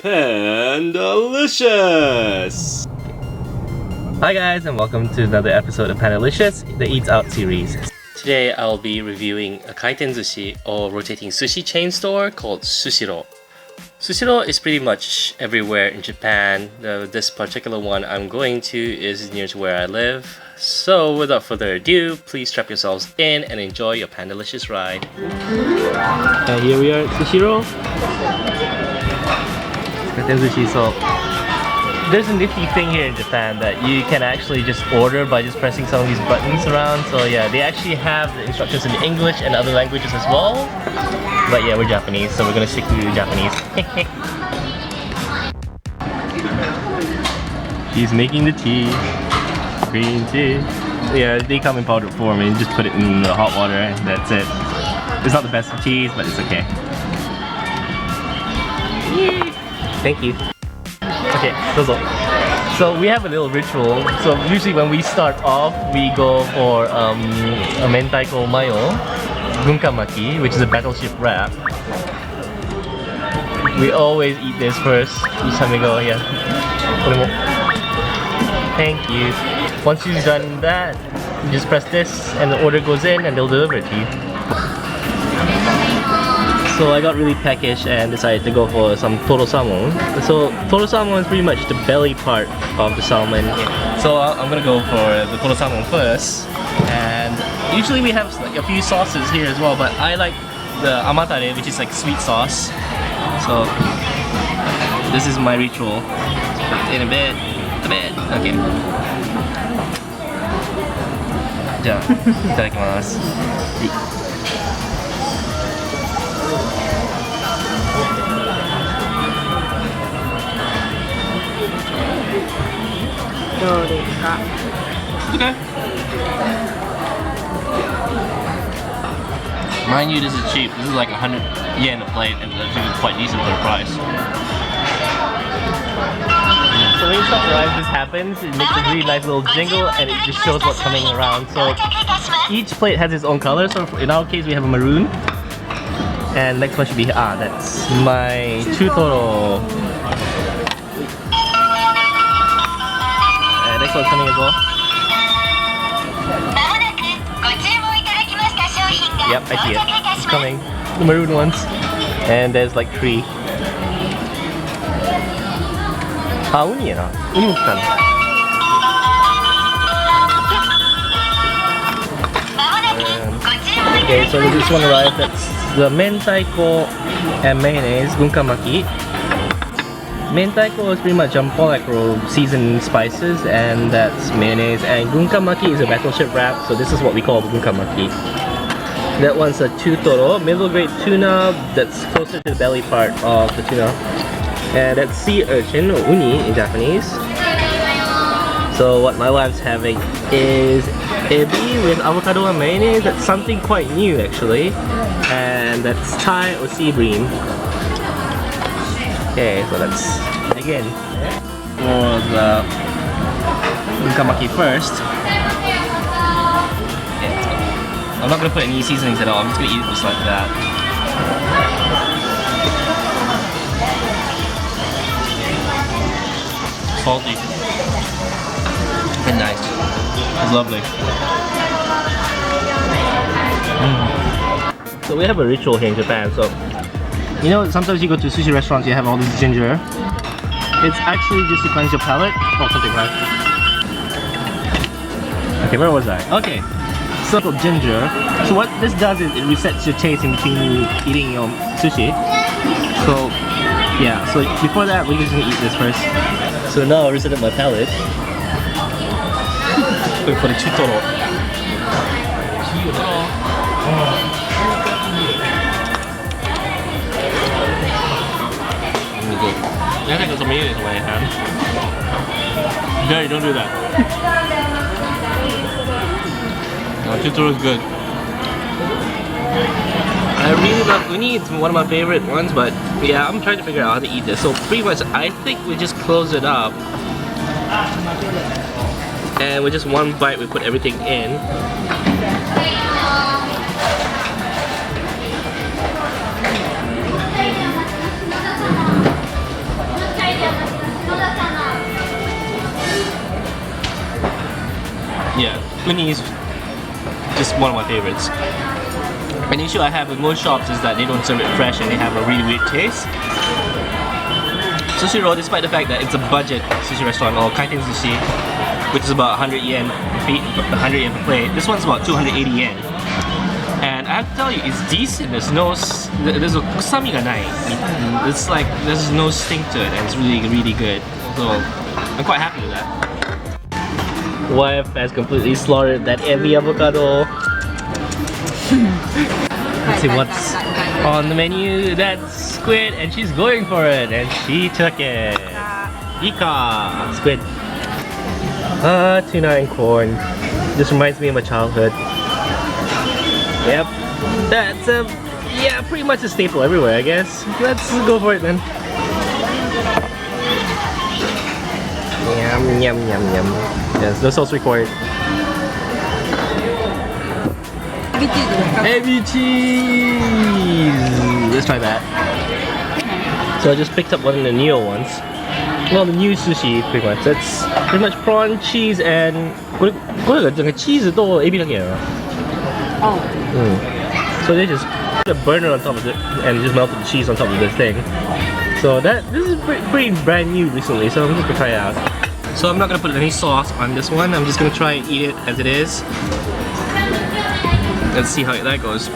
Pandalicious! Hi guys, and welcome to another episode of Pandalicious, the Eats Out series. Today I'll be reviewing a kaiten sushi or rotating sushi chain store called Sushiro. Sushiro is pretty much everywhere in Japan. This particular one I'm going to is near to where I live. So without further ado, please strap yourselves in and enjoy your Pandalicious ride. Here we are at Sushiro. Kaiten sushi. So there's a nifty thing here in Japan that you can actually just order by just pressing some of these buttons around. So yeah, they actually have the instructions in English and other languages as well. But yeah, we're Japanese, so we're gonna stick to Japanese. She's making the tea. Green tea. Yeah, they come in powdered form and you just put it in the hot water and that's it. It's not the best of teas, but it's okay. Yay. Thank you. Okay, so we have a little ritual. So usually when we start off, we go for a mentaiko mayo, gunkamaki, which is a battleship wrap. We always eat this first each time we go. Yeah. Thank you. Once you've done that, you just press this and the order goes in and they'll deliver it to you. So I got really peckish and decided to go for some toro salmon. So toro salmon is pretty much the belly part of the salmon. So I'm gonna go for the toro salmon first. And usually we have like a few sauces here as well, but I like the amatare, which is like sweet sauce. So this is my ritual. Put it in a bit. Okay. じゃあ、いただきます。どうですか? Okay. Mind you, this is cheap. This is like 100 yen a plate, and it's actually quite decent for the price. So when you stop your eyes, this happens. It makes a really nice little jingle, and it just shows what's coming around. So each plate has its own color. So in our case, we have a maroon, and next one should be that's my chutoro. Next one's coming as well. Yep, I see it. It's coming. The maroon ones. And there's like 3. Uni ya na. Uni mo kita. Okay, so this one arrived. That's the mentaiko and mayonnaise gunkamaki. Mentaiko is pretty much polacro seasoned spices, and that's mayonnaise. And gunkamaki is a battleship wrap, so this is what we call gunkamaki. That one's a chutoro, middle grade tuna that's closer to the belly part of the tuna. And that's sea urchin, or uni in Japanese. So what my wife's having is ebi with avocado and mayonnaise. That's something quite new actually. And that's Thai or sea bream. Okay, so let's begin. For the gunkamaki first. I'm not going to put any seasonings at all, I'm just going to eat it just like that. Salty. And nice. It's lovely. So we have a ritual here in Japan, so you know, sometimes you go to sushi restaurants, you have all this ginger. It's actually just to cleanse your palate. Oh, something right. Okay, where was I? Okay, so ginger. So what this does is it resets your taste in between eating your sushi. So yeah, so before that, we're just gonna eat this first. So now I resetted my palate. Going for the chutoro. I think there's some mayonnaise in my hand. Jerry, don't do that. No, chutoro is good. I really love uni, it's one of my favorite ones, but yeah, I'm trying to figure out how to eat this. So pretty much, I think we just close it up. And with just one bite, we put everything in. uni is just one of my favorites. An issue I have with most shops is that they don't serve it fresh and they have a really weird taste. Sushiro, despite the fact that it's a budget sushi restaurant, or kaiten sushi, which is about 100 yen per plate, this one's about 280 yen. And I have to tell you, it's decent. There's a kusami ga nai. It's like there's no stink to it, and it's really, really good. So I'm quite happy with that. Wife has completely slaughtered that heavy avocado. Let's see what's on the menu. That's squid, and she's going for it, and she took it. Ika squid. Tuna and corn. This reminds me of my childhood. Yep, that's yeah, pretty much a staple everywhere, I guess. Let's go for it then. Yum, yum, yum, yum. Yes, no sauce required. Heavy cheese! Let's try that. So I just picked up one of the neo ones. Well, the new sushi, pretty much. That's pretty much prawn, cheese, and... cheese 또 에비랑이에요. Oh. So they just put a burner on top of it and just melted the cheese on top of the thing. So this is pretty brand new recently, so I'm just gonna try it out. So I'm not gonna put any sauce on this one. I'm just gonna try and eat it as it is. Let's see how that goes.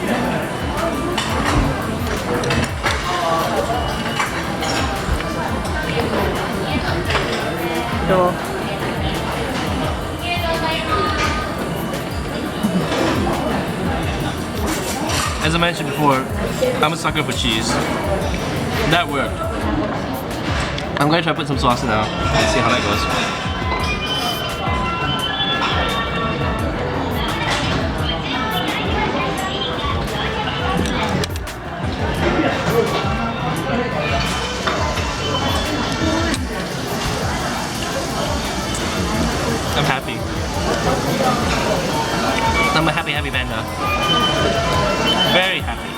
So, as I mentioned before, I'm a sucker for cheese. That worked. I'm gonna try to put some sauce in now. Let's see how that goes. I'm happy. I'm a happy panda. Very happy.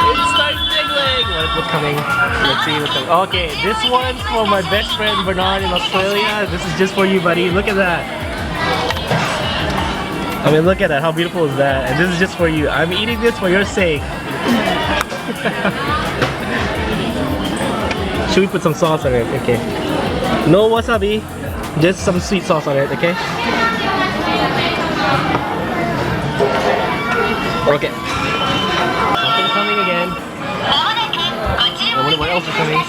It starts jiggling! What's coming? Let's see what's coming. Okay, this one's for my best friend Bernard in Australia. This is just for you, buddy. Look at that. I mean, look at that. How beautiful is that? And this is just for you. I'm eating this for your sake. Should we put some sauce on it? Okay. No wasabi. Just some sweet sauce on it, okay? Okay. Something coming again. I wonder what else is coming.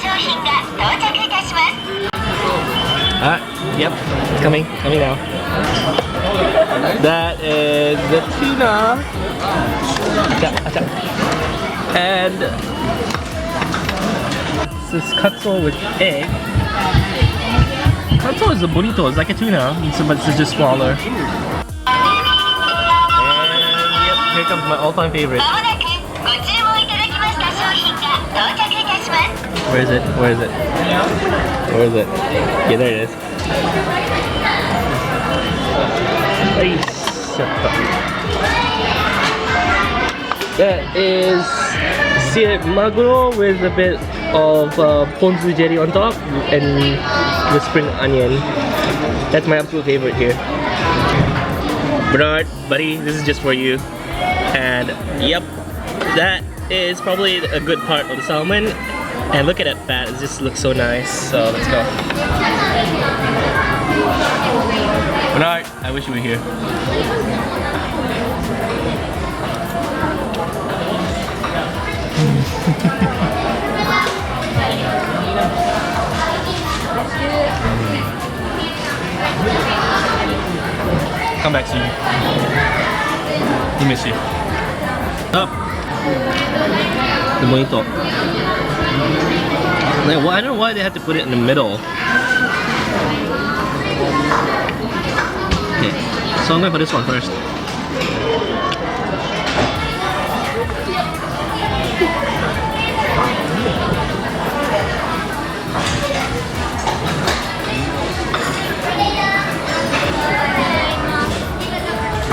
Yep, it's coming now. That is the tuna. And this is katsu with egg. Katsu is a burrito, it's like a tuna, but it's just smaller. And yep, here comes my all-time favorite. Where is it? Where is it? Where is it? Yeah, there it is. That is seared maguro with a bit of ponzu jelly on top and the spring onion. That's my absolute favorite here. Bernard, buddy, this is just for you. And yep, that is probably a good part of the salmon. And look at that fat, it just looks so nice. So let's go. Bernard, I wish you were here. Come back soon. We miss you. Up. The mojito. Like, well, I don't know why they have to put it in the middle. Okay, so I'm going for this one first.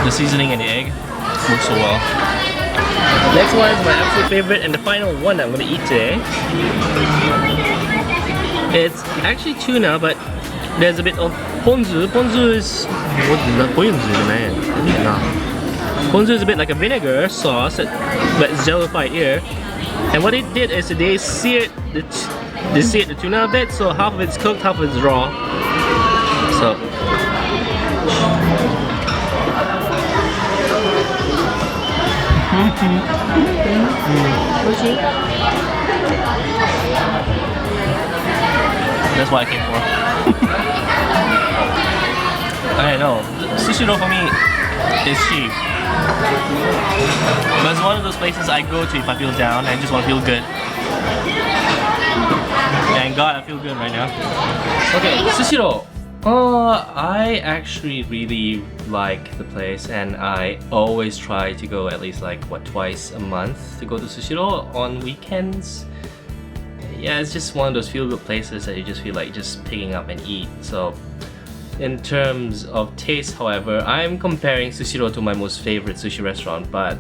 The seasoning and the egg work so well. Next one is my absolute favorite and the final one I'm going to eat today. It's actually tuna, but There's a bit of ponzu. Ponzu is what is that? Ponzu is a bit like a vinegar sauce, but it's jellified here. And what it did is they seared the tuna a bit, so half of it's cooked, half of it's raw. So that's what I came for. I know, Sushiro for me is cheap. But it's one of those places I go to if I feel down and just want to feel good. And God, I feel good right now. Okay, Sushiro. I actually really like the place, and I always try to go at least like twice a month to go to Sushiro on weekends. Yeah, it's just one of those feel-good places that you just feel like just picking up and eat. So in terms of taste, however, I'm comparing Sushiro to my most favorite sushi restaurant, but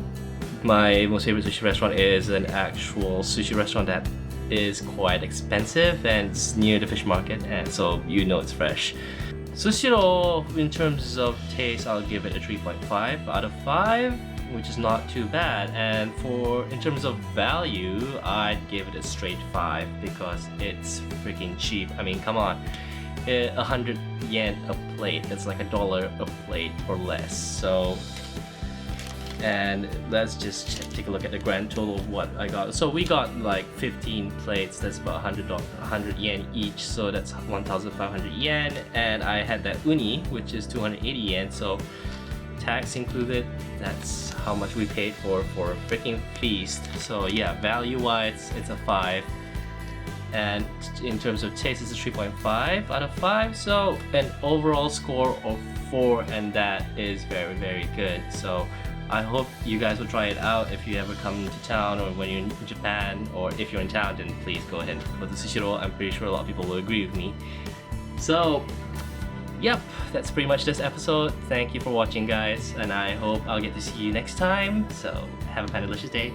my most favorite sushi restaurant is an actual sushi restaurant that is quite expensive and it's near the fish market, and so you know it's fresh. Sushiro, in terms of taste, I'll give it a 3.5 out of 5, which is not too bad. And in terms of value, I'd give it a straight 5 because it's freaking cheap. I mean, come on, 100 yen a plate, that's like $1 a plate or less. So, and let's just take a look at the grand total of what I got. So we got like 15 plates, that's about 100 yen each, so that's 1,500 yen. And I had that uni, which is 280 yen, so tax included, that's how much we paid for a freaking feast. So yeah, value wise, it's a 5. And in terms of taste, it's a 3.5 out of 5. So an overall score of 4, and that is very, very good. So I hope you guys will try it out if you ever come to town, or when you're in Japan, or if you're in town, then please go ahead and go to Sushiro. I'm pretty sure a lot of people will agree with me. So yep, that's pretty much this episode. Thank you for watching, guys, and I hope I'll get to see you next time. So have a Pandalicious day.